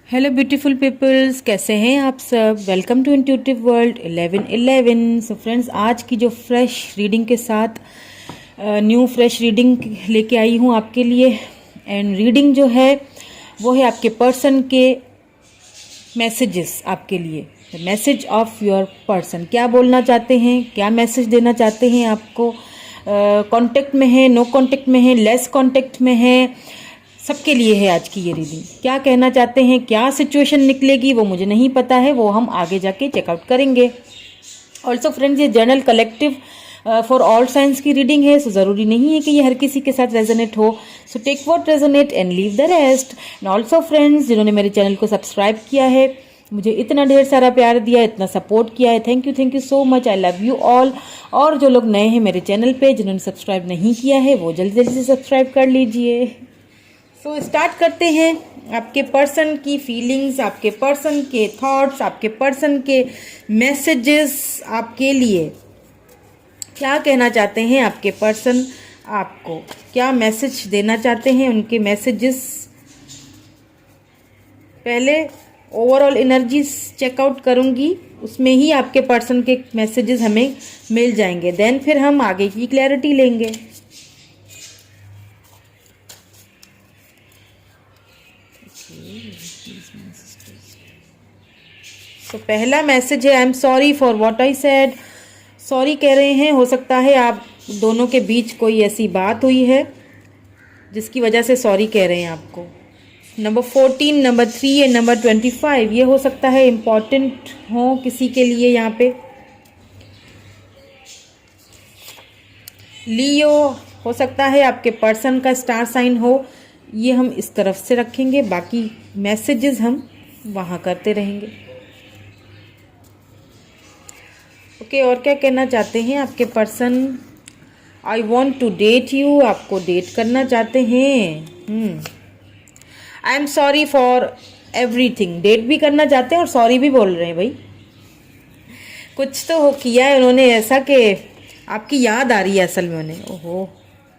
Hello beautiful peoples, कैसे हैं आप सब। Welcome to intuitive world 1111। So friends, आज की जो फ्रेश रीडिंग के साथ न्यू फ्रेश रीडिंग लेके आई हूँ आपके लिए। एंड रीडिंग जो है वो है आपके पर्सन के मैसेजेस आपके लिए। मैसेज ऑफ योर पर्सन, क्या बोलना चाहते हैं, क्या मैसेज देना चाहते हैं आपको। कांटेक्ट में है, नो कांटेक्ट में है, लेस कांटेक्ट में है, सबके लिए है आज की ये रीडिंग। क्या कहना चाहते हैं, क्या सिचुएशन निकलेगी वो मुझे नहीं पता है, वो हम आगे जाके चेकआउट करेंगे। ऑल्सो फ्रेंड्स, ये general collective for all science की रीडिंग है, सो ज़रूरी नहीं है कि ये हर किसी के साथ रेजोनेट हो। So take what resonate and leave the rest. And also friends, जिन्होंने मेरे चैनल को सब्सक्राइब किया है, मुझे इतना ढेर सारा प्यार दिया, इतना सपोर्ट किया है, thank you so much. I love you all. और जो लोग नए हैं मेरे चैनल पे, जिन्होंने सब्सक्राइब नहीं किया है, वो जल्दी जल्दी से सब्सक्राइब कर लीजिए। तो स्टार्ट करते हैं आपके पर्सन की फीलिंग्स, आपके पर्सन के थॉट्स, आपके पर्सन के मैसेजेस आपके लिए। क्या कहना चाहते हैं आपके पर्सन, आपको क्या मैसेज देना चाहते हैं, उनके मैसेजेस। पहले ओवरऑल एनर्जीज चेकआउट करूंगी, उसमें ही आपके पर्सन के मैसेजेस हमें मिल जाएंगे। देन फिर हम आगे की क्लैरिटी लेंगे। तो पहला मैसेज है, आई am sorry for what I said. Sorry कह रहे हैं, हो सकता है आप दोनों के बीच कोई ऐसी बात हुई है जिसकी वजह से सॉरी कह रहे हैं आपको। नंबर 14, नंबर 3 एंड नंबर 25, ये हो सकता है इम्पॉर्टेंट हो किसी के लिए। यहाँ पे लियो हो सकता है आपके पर्सन का स्टार साइन हो। ये हम इस तरफ से रखेंगे, बाकी मैसेजेस हम वहाँ करते रहेंगे। ओके, और क्या कहना चाहते हैं आपके person. I want to date you, आपको डेट करना चाहते हैं। I am sorry for everything, date भी करना चाहते हैं और सॉरी भी बोल रहे हैं। भाई कुछ तो हो किया है उन्होंने ऐसा कि आपकी याद आ रही है असल में उन्हें। ओहो,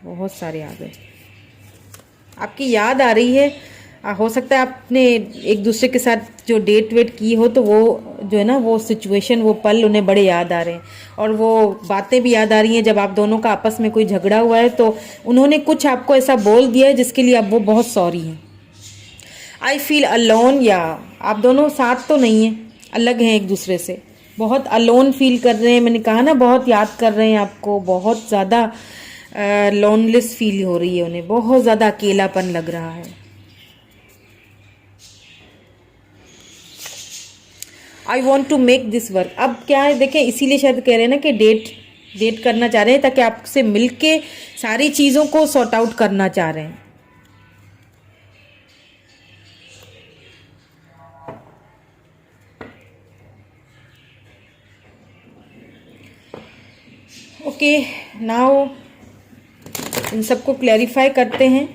बहुत सारे आ गए। आपकी याद आ रही है। हो सकता है आपने एक दूसरे के साथ जो डेट वेट की हो, तो वो जो है ना, वो सिचुएशन, वो पल उन्हें बड़े याद आ रहे हैं। और वो बातें भी याद आ रही हैं जब आप दोनों का आपस में कोई झगड़ा हुआ है, तो उन्होंने कुछ आपको ऐसा बोल दिया है जिसके लिए आप वो बहुत सॉरी हैं। आई फील अलोन, या आप दोनों साथ तो नहीं हैं, अलग हैं एक दूसरे से, बहुत अलोन फील कर रहे हैं। मैंने कहा ना, बहुत याद कर रहे हैं आपको, बहुत ज़्यादा लोनलेस फील हो रही है उन्हें, बहुत ज़्यादा अकेलापन लग रहा है। I want to make this work. अब क्या है, देखें, इसीलिए शायद कह रहे हैं ना कि डेट करना चाह रहे हैं, ताकि आपसे मिलके सारी चीज़ों को सॉर्ट आउट करना चाह रहे हैं। ओके, नाउ इन सबको क्लैरिफाई करते हैं।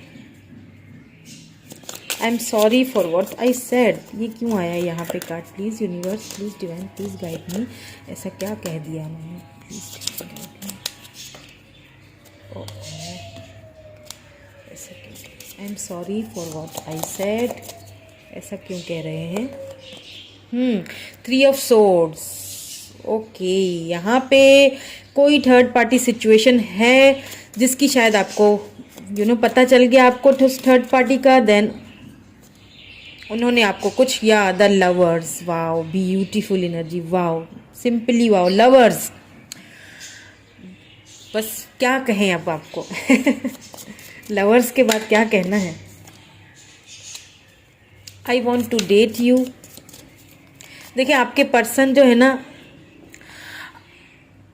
I am sorry for what I said. ये क्यों आया है यहाँ पे card. Please universe, please divine, please guide me. ऐसा क्या कह दिया मैंने, प्लीज़ गाइड मी। ऐसा क्यों, आई am sorry for what I said, ऐसा क्यों कह रहे हैं। 3 ऑफ सोर्ड्स। ओके, यहाँ पे कोई थर्ड पार्टी सिचुएशन है जिसकी शायद आपको पता चल गया आपको थर्ड पार्टी का। देन उन्होंने आपको कुछ, या the lovers, wow, beautiful energy, wow, simply wow, lovers. बस क्या कहें अब आपको लवर्स के बाद क्या कहना है। I want to date you. देखिए, आपके पर्सन जो है ना,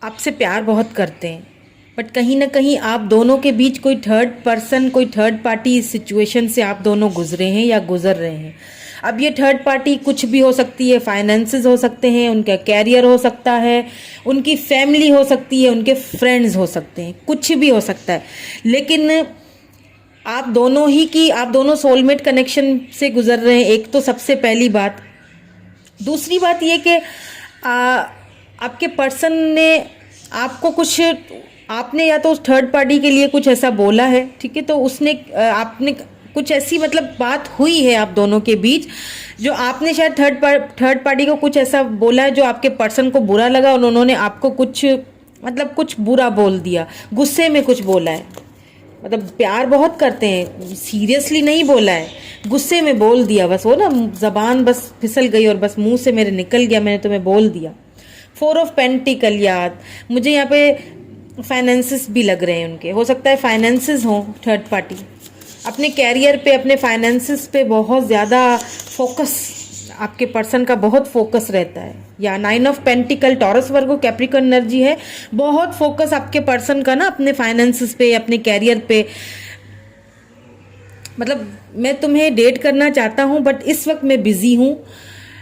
आपसे प्यार बहुत करते हैं, बट कहीं ना कहीं आप दोनों के बीच कोई थर्ड पर्सन, कोई थर्ड पार्टी सिचुएशन से आप दोनों गुजरे हैं या गुजर रहे हैं। अब ये थर्ड पार्टी कुछ भी हो सकती है, फाइनेंसेस हो सकते हैं, उनका कैरियर हो सकता है, उनकी फैमिली हो सकती है, उनके फ्रेंड्स हो सकते हैं, कुछ भी हो सकता है। लेकिन आप दोनों सोलमेट कनेक्शन से गुजर रहे हैं, एक तो सबसे पहली बात। दूसरी बात ये कि आपके पर्सन ने आपको कुछ, आपने या तो उस थर्ड पार्टी के लिए कुछ ऐसा बोला है, ठीक है, तो उसने आपने कुछ ऐसी मतलब बात हुई है आप दोनों के बीच, जो आपने शायद थर्ड पार्टी को कुछ ऐसा बोला है जो आपके पर्सन को बुरा लगा, और उन्होंने आपको कुछ मतलब कुछ बुरा बोल दिया, गुस्से में कुछ बोला है। मतलब प्यार बहुत करते हैं, सीरियसली नहीं बोला है, गुस्से में बोल दिया, बस वो ना जबान बस फिसल गई और बस मुंह से मेरे निकल गया, मैंने तुम्हें बोल दिया। 4 ऑफ पेंटिकल याद, मुझे यहाँ पे फाइनेंसेस भी लग रहे हैं उनके, हो सकता है फाइनेंसेस हो थर्ड पार्टी, अपने कैरियर पे, अपने फाइनेंसेस पे बहुत ज़्यादा फोकस, आपके पर्सन का बहुत फोकस रहता है। या 9 of pentacle, Taurus Virgo Capricorn energy है, बहुत फोकस आपके पर्सन का ना अपने फाइनेंसेस पे, अपने कैरियर पे। मतलब मैं तुम्हें डेट करना चाहता हूँ बट इस वक्त मैं बिजी हूँ,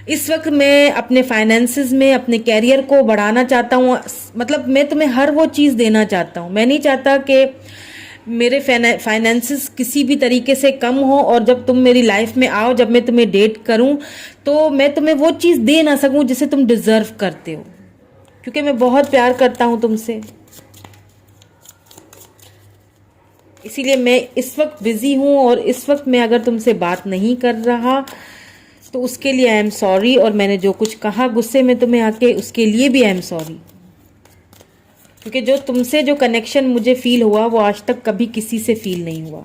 इस वक्त मैं अपने फाइनेंसेस में अपने कैरियर को बढ़ाना चाहता हूँ। मतलब मैं तुम्हें हर वो चीज़ देना चाहता हूँ, मैं नहीं चाहता कि मेरे फाइनेंसेस किसी भी तरीके से कम हो, और जब तुम मेरी लाइफ में आओ, जब मैं तुम्हें डेट करूं, तो मैं तुम्हें वो चीज़ दे ना सकूं जिसे तुम डिजर्व करते हो, क्योंकि मैं बहुत प्यार करता हूं तुमसे। इसीलिए मैं इस वक्त बिजी हूं, और इस वक्त मैं अगर तुमसे बात नहीं कर रहा तो उसके लिए आई एम सॉरी, और मैंने जो कुछ कहा गुस्से में तुम्हें आके, उसके लिए भी आई एम सॉरी, क्योंकि जो तुमसे जो कनेक्शन मुझे फील हुआ वो आज तक कभी किसी से फील नहीं हुआ।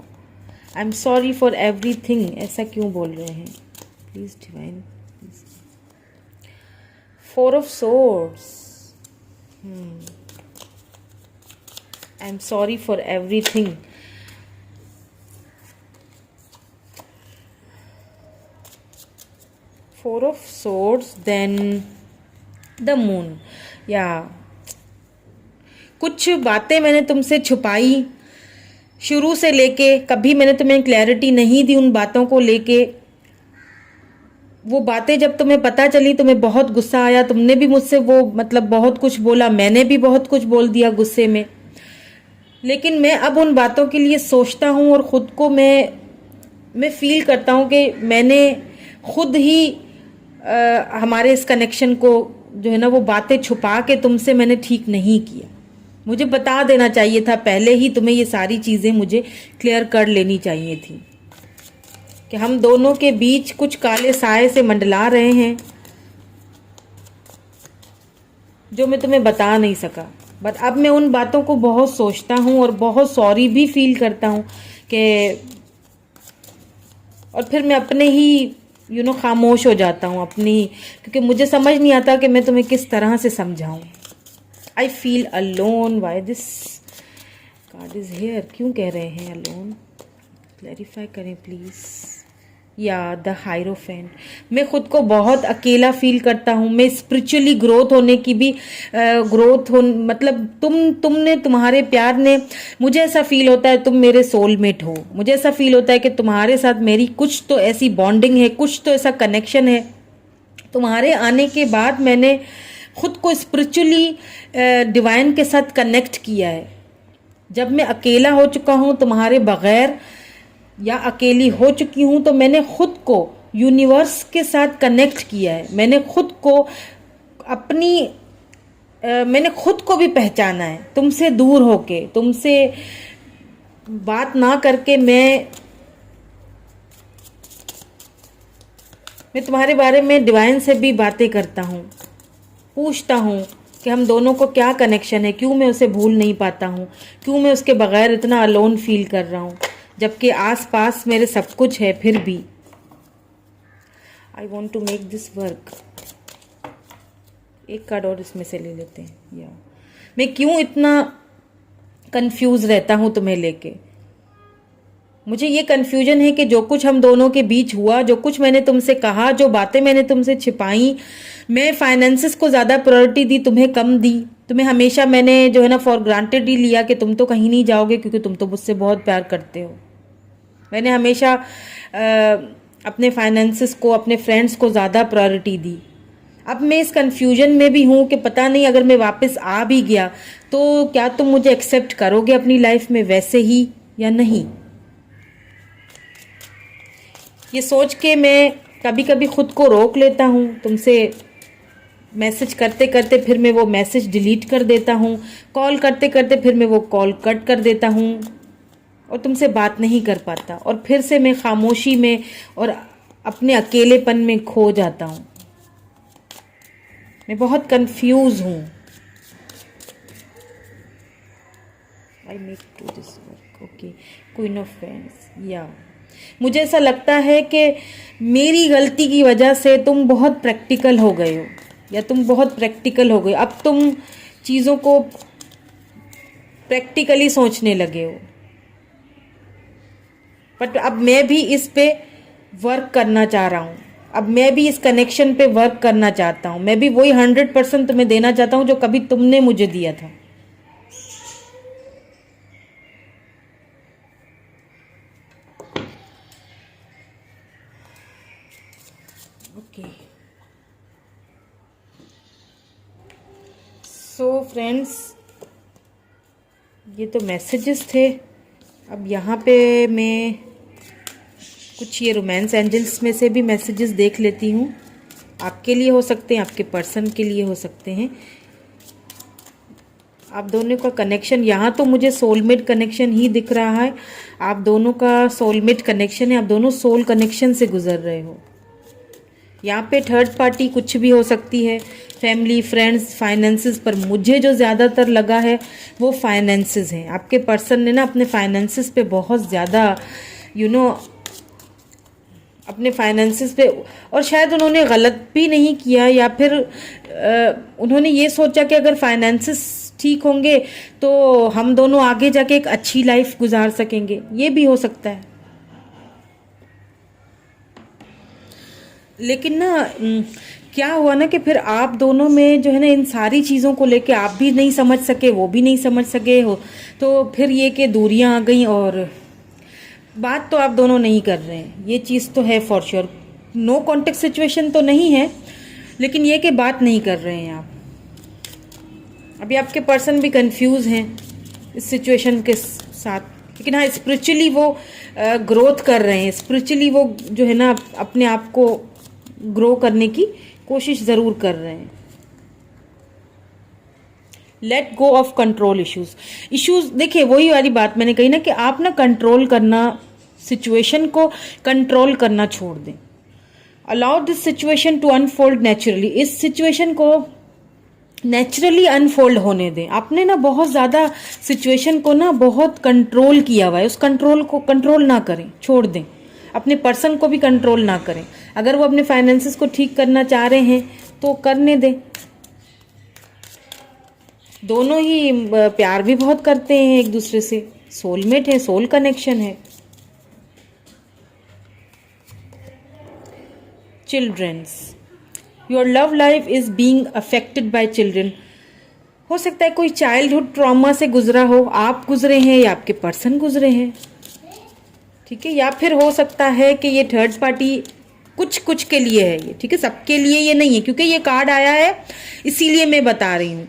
I am sorry for everything. ऐसा क्यों बोल रहे हैं, please divine. 4 of swords, I am sorry for everything. Four of swords, then the moon. या कुछ बातें मैंने तुमसे छुपाई शुरू से लेके, कभी मैंने तुम्हें क्लैरिटी नहीं दी उन बातों को लेके। वो बातें जब तुम्हें पता चली, तुम्हें बहुत गुस्सा आया, तुमने भी मुझसे वो मतलब बहुत कुछ बोला, मैंने भी बहुत कुछ बोल दिया गुस्से में। लेकिन मैं अब उन बातों के लिए सोचता हूँ, और ख़ुद को मैं फील करता हूँ कि मैंने खुद ही हमारे इस कनेक्शन को जो है ना, वो बातें छुपा के तुमसे मैंने ठीक नहीं किया। मुझे बता देना चाहिए था पहले ही, तुम्हें ये सारी चीज़ें मुझे क्लियर कर लेनी चाहिए थी कि हम दोनों के बीच कुछ काले साए से मंडला रहे हैं जो मैं तुम्हें बता नहीं सका। बट अब मैं उन बातों को बहुत सोचता हूँ और बहुत सॉरी भी फील करता हूँ कि, और फिर मैं अपने ही खामोश हो जाता हूँ अपनी, क्योंकि मुझे समझ नहीं आता कि मैं तुम्हें किस तरह से समझाऊँ। I feel alone, why this card is here, क्यों कह रहे हैं अलोन, क्लैरिफाई करें प्लीज़। या द हायरोफेंट, मैं खुद को बहुत अकेला फील करता हूँ। मैं स्पिरिचुअली ग्रोथ होने की भी मतलब तुमने, तुम्हारे प्यार ने, मुझे ऐसा फील होता है तुम मेरे सोलमेट हो। मुझे ऐसा फील होता है कि तुम्हारे साथ मेरी कुछ तो ऐसी बॉन्डिंग है, कुछ तो ऐसा कनेक्शन है। तुम्हारे आने के बाद मैंने खुद को स्पिरिचुअली डिवाइन के साथ कनेक्ट किया है। जब मैं अकेला हो चुका हूँ तुम्हारे बगैर, या अकेली हो चुकी हूँ, तो मैंने खुद को यूनिवर्स के साथ कनेक्ट किया है। मैंने खुद को मैंने खुद को भी पहचाना है। तुमसे दूर होके, तुमसे बात ना करके मैं तुम्हारे बारे में डिवाइन से भी बातें करता हूँ, पूछता हूँ कि हम दोनों को क्या कनेक्शन है, क्यों मैं उसे भूल नहीं पाता हूँ, क्यों मैं उसके बगैर इतना अलोन फील कर रहा हूँ, जबकि आस पास मेरे सब कुछ है। फिर भी I want to make this work. एक कार्ड और इसमें से ले लेते हैं। या मैं क्यों इतना कंफ्यूज रहता हूँ तुम्हें लेके। मुझे ये कंफ्यूजन है कि जो कुछ हम दोनों के बीच हुआ, जो कुछ मैंने तुमसे कहा, जो बातें मैंने तुमसे छिपाई, मैं फाइनेंसेस को ज़्यादा प्रायोरिटी दी, तुम्हें कम दी। तुम्हें हमेशा मैंने जो है ना फॉर ग्रांटेड ही लिया कि तुम तो कहीं नहीं जाओगे क्योंकि तुम तो मुझसे बहुत प्यार करते हो। मैंने हमेशा अपने फाइनेंसेस को, अपने फ्रेंड्स को ज़्यादा प्रायोरिटी दी। अब मैं इस कंफ्यूजन में भी हूँ कि पता नहीं अगर मैं वापस आ भी गया तो क्या तुम मुझे एक्सेप्ट करोगे अपनी लाइफ में वैसे ही या नहीं। ये सोच के मैं कभी कभी खुद को रोक लेता हूँ। तुमसे मैसेज करते करते फिर मैं वो मैसेज डिलीट कर देता हूँ, कॉल करते करते फिर मैं वो कॉल कट कर देता हूँ, और तुमसे बात नहीं कर पाता, और फिर से मैं खामोशी में और अपने अकेलेपन में खो जाता हूँ। मैं बहुत कंफ्यूज हूँ। I make to this work, okay, queen of friends, या मुझे ऐसा लगता है कि मेरी गलती की वजह से तुम बहुत प्रैक्टिकल हो गए हो, या तुम बहुत प्रैक्टिकल हो गए, अब तुम चीज़ों को प्रैक्टिकली सोचने लगे हो। बट अब मैं भी इस पे वर्क करना चाह रहा हूँ, अब मैं भी इस कनेक्शन पे वर्क करना चाहता हूँ। मैं भी वही 100% तुम्हें देना चाहता हूँ जो कभी तुमने मुझे दिया था। ओके, सो फ्रेंड्स, ये तो मैसेजेस थे। अब यहाँ पे मैं कुछ ये रोमांस एंजल्स में से भी मैसेजेस देख लेती हूँ। आपके लिए हो सकते हैं, आपके पर्सन के लिए हो सकते हैं। आप दोनों का कनेक्शन, यहाँ तो मुझे सोलमेट कनेक्शन ही दिख रहा है। आप दोनों का सोलमेट कनेक्शन है, आप दोनों सोल कनेक्शन से गुजर रहे हो। यहाँ पे थर्ड पार्टी कुछ भी हो सकती है, फैमिली, फ्रेंड्स, फाइनेंसेस, पर मुझे जो ज़्यादातर लगा है वो फाइनेंसेस हैं। आपके पर्सन ने ना अपने फाइनेंसेस पे बहुत ज़्यादा अपने फाइनेंसेस पे, और शायद उन्होंने गलत भी नहीं किया, या फिर उन्होंने ये सोचा कि अगर फाइनेंसेस ठीक होंगे तो हम दोनों आगे जाके एक अच्छी लाइफ गुजार सकेंगे। ये भी हो सकता है। लेकिन ना क्या हुआ ना कि फिर आप दोनों में जो है ना, इन सारी चीज़ों को लेके आप भी नहीं समझ सके, वो भी नहीं समझ सके हो, तो फिर ये कि दूरियां आ गई, और बात तो आप दोनों नहीं कर रहे हैं। ये चीज़ तो है for sure. No contact situation तो नहीं है, लेकिन ये कि बात नहीं कर रहे हैं आप। अभी आपके पर्सन भी कंफ्यूज हैं इस सिचुएशन के साथ, लेकिन हाँ, स्पिरिचुअली वो ग्रोथ कर रहे हैं। स्पिरिचुअली वो जो है ना अपने आप को ग्रो करने की कोशिश ज़रूर कर रहे हैं। Late go of control issues देखिए, वही वाली बात मैंने कही ना कि आप ना कंट्रोल करना, सिचुएशन को कंट्रोल करना छोड़ दें। Allow this situation to unfold naturally. इस सिचुएशन को नेचुरली अनफोल्ड होने दें। आपने ना बहुत ज़्यादा सिचुएशन को ना बहुत कंट्रोल किया हुआ है, उस कंट्रोल को कंट्रोल ना करें, छोड़ दें। अपने पर्सन को भी कंट्रोल ना करें। अगर वो अपने फाइनेंसेस को ठीक करना चाह रहे हैं तो करने दें। दोनों ही प्यार भी बहुत करते हैं एक दूसरे से, सोलमेट है, सोल कनेक्शन है। Childrens, your love life is being affected by children. हो सकता है कोई चाइल्डहुड ट्रॉमा से गुजरा हो, आप गुजरे हैं या आपके पर्सन गुजरे हैं, ठीक है। या फिर हो सकता है कि ये थर्ड पार्टी कुछ कुछ के लिए है ये, ठीक है, सबके लिए ये नहीं है, क्योंकि ये कार्ड आया है इसीलिए मैं बता रही हूँ।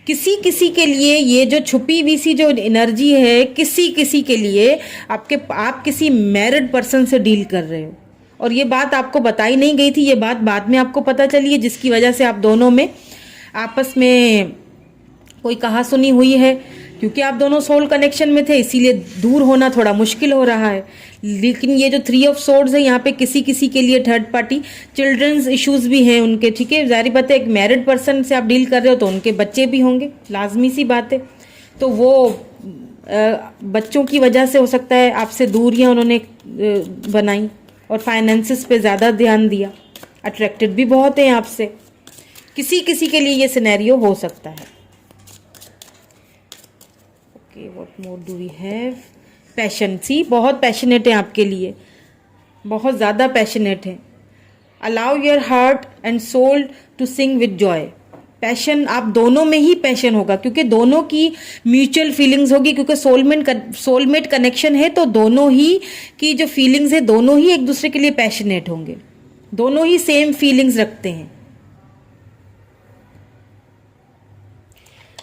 किसी किसी के लिए ये जो छुपी हुई सी जो एनर्जी है, किसी किसी के लिए आप किसी मैरिड पर्सन से डील कर रहे हो, और ये बात आपको बताई नहीं गई थी, ये बात बाद में आपको पता चली है, जिसकी वजह से आप दोनों में आपस में कोई कहासुनी हुई है। क्योंकि आप दोनों सोल कनेक्शन में थे, इसीलिए दूर होना थोड़ा मुश्किल हो रहा है। लेकिन ये जो 3 ऑफ सोर्ड्स है, यहाँ पे किसी किसी के लिए थर्ड पार्टी चिल्ड्रंस इश्यूज भी हैं उनके, ठीक है। जारी बात है, एक मैरिड पर्सन से आप डील कर रहे हो तो उनके बच्चे भी होंगे, लाजमी सी बात है। तो वो बच्चों की वजह से हो सकता है आपसे दूरियां उन्होंने बनाई, और फाइनेंसिस पे ज़्यादा ध्यान दिया, अट्रैक्टेड भी बहुत हैं आपसे। किसी किसी के लिए ये सिनेरियो हो सकता है। Okay, what more do we have? Passion, see बहुत पैशनेट है आपके लिए, बहुत ज़्यादा पैशनेट है। Allow your heart and soul to sing with joy. Passion आप दोनों में ही पैशन होगा, क्योंकि दोनों की म्यूचुअल फीलिंग्स होगी, क्योंकि सोलमेट कनेक्शन है, तो दोनों ही की जो फीलिंग्स है, दोनों ही एक दूसरे के लिए पैशनेट होंगे, दोनों ही सेम फीलिंग्स रखते हैं।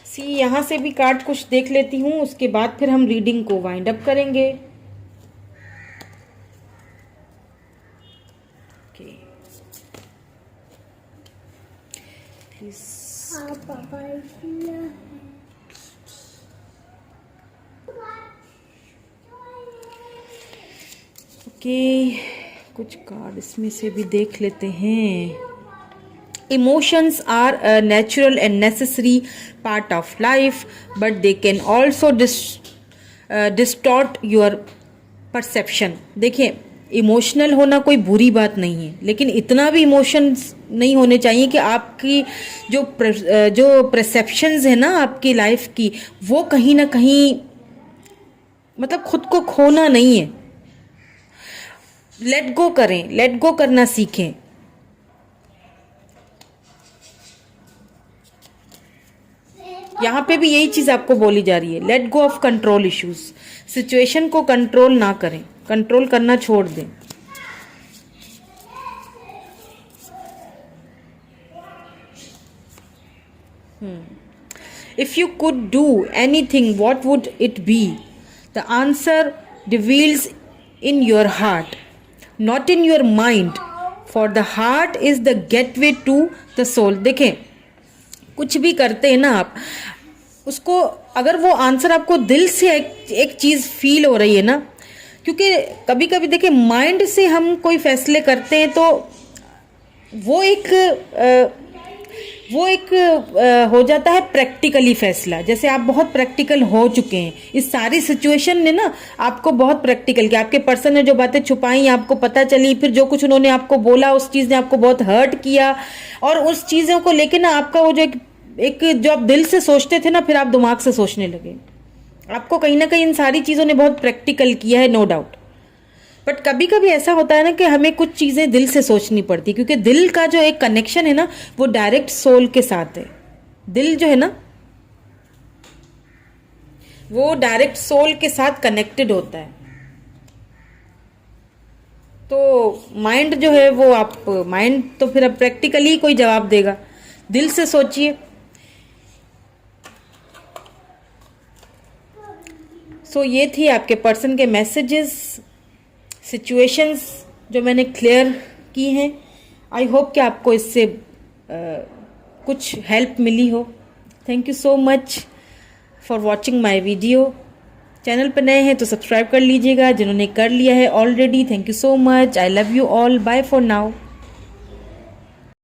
सी, यहाँ से भी कार्ड कुछ देख लेती हूँ, उसके बाद फिर हम रीडिंग को वाइंड अप करेंगे। Okay, please. ओके, कुछ कार्ड इसमें से भी देख लेते हैं। Emotions are a natural and necessary part of life, but they can also distort your perception. देखिए, इमोशनल होना कोई बुरी बात नहीं है, लेकिन इतना भी इमोशंस नहीं होने चाहिए कि आपकी जो परसेप्शंस है ना आपकी लाइफ की, वो कहीं ना कहीं मतलब खुद को खोना नहीं है। लेट गो करें, लेट गो करना सीखें। यहाँ पे भी यही चीज आपको बोली जा रही है, let go of control issues. Situation को कंट्रोल ना करें, कंट्रोल करना छोड़ दें। If you could do anything what would it be? The answer reveals in your heart, not in your mind, for the heart is the gateway to the soul. देखें, कुछ भी करते हैं ना आप, उसको अगर वो आंसर आपको दिल से एक चीज़ फील हो रही है ना, क्योंकि कभी कभी देखिए माइंड से हम कोई फैसले करते हैं तो वो एक हो जाता है प्रैक्टिकली फैसला। जैसे आप बहुत प्रैक्टिकल हो चुके हैं, इस सारी सिचुएशन ने ना आपको बहुत प्रैक्टिकल किया। आपके पर्सन ने जो बातें छुपाई आपको पता चली, फिर जो कुछ उन्होंने आपको बोला उस चीज़ ने आपको बहुत हर्ट किया, और उस चीज़ों को लेके ना आपका वो जो एक जो आप दिल से सोचते थे ना, फिर आप दिमाग से सोचने लगे। आपको कहीं ना कहीं इन सारी चीज़ों ने बहुत प्रैक्टिकल किया है, नो डाउट। बट कभी कभी ऐसा होता है ना कि हमें कुछ चीज़ें दिल से सोचनी पड़ती है, क्योंकि दिल का जो एक कनेक्शन है ना वो डायरेक्ट सोल के साथ है। दिल जो है ना वो डायरेक्ट सोल के साथ कनेक्टेड होता है। तो माइंड जो है वो आप माइंड तो फिर अब प्रैक्टिकली कोई जवाब देगा, दिल से सोचिए। सो ये थी आपके पर्सन के मैसेजेस, सिचुएशंस जो मैंने क्लियर की हैं। आई होप कि आपको इससे कुछ हेल्प मिली हो। Thank you so much for watching my video. Channel पर नए हैं तो सब्सक्राइब कर लीजिएगा, जिन्होंने कर लिया है already thank you so much. I love you all, bye for now.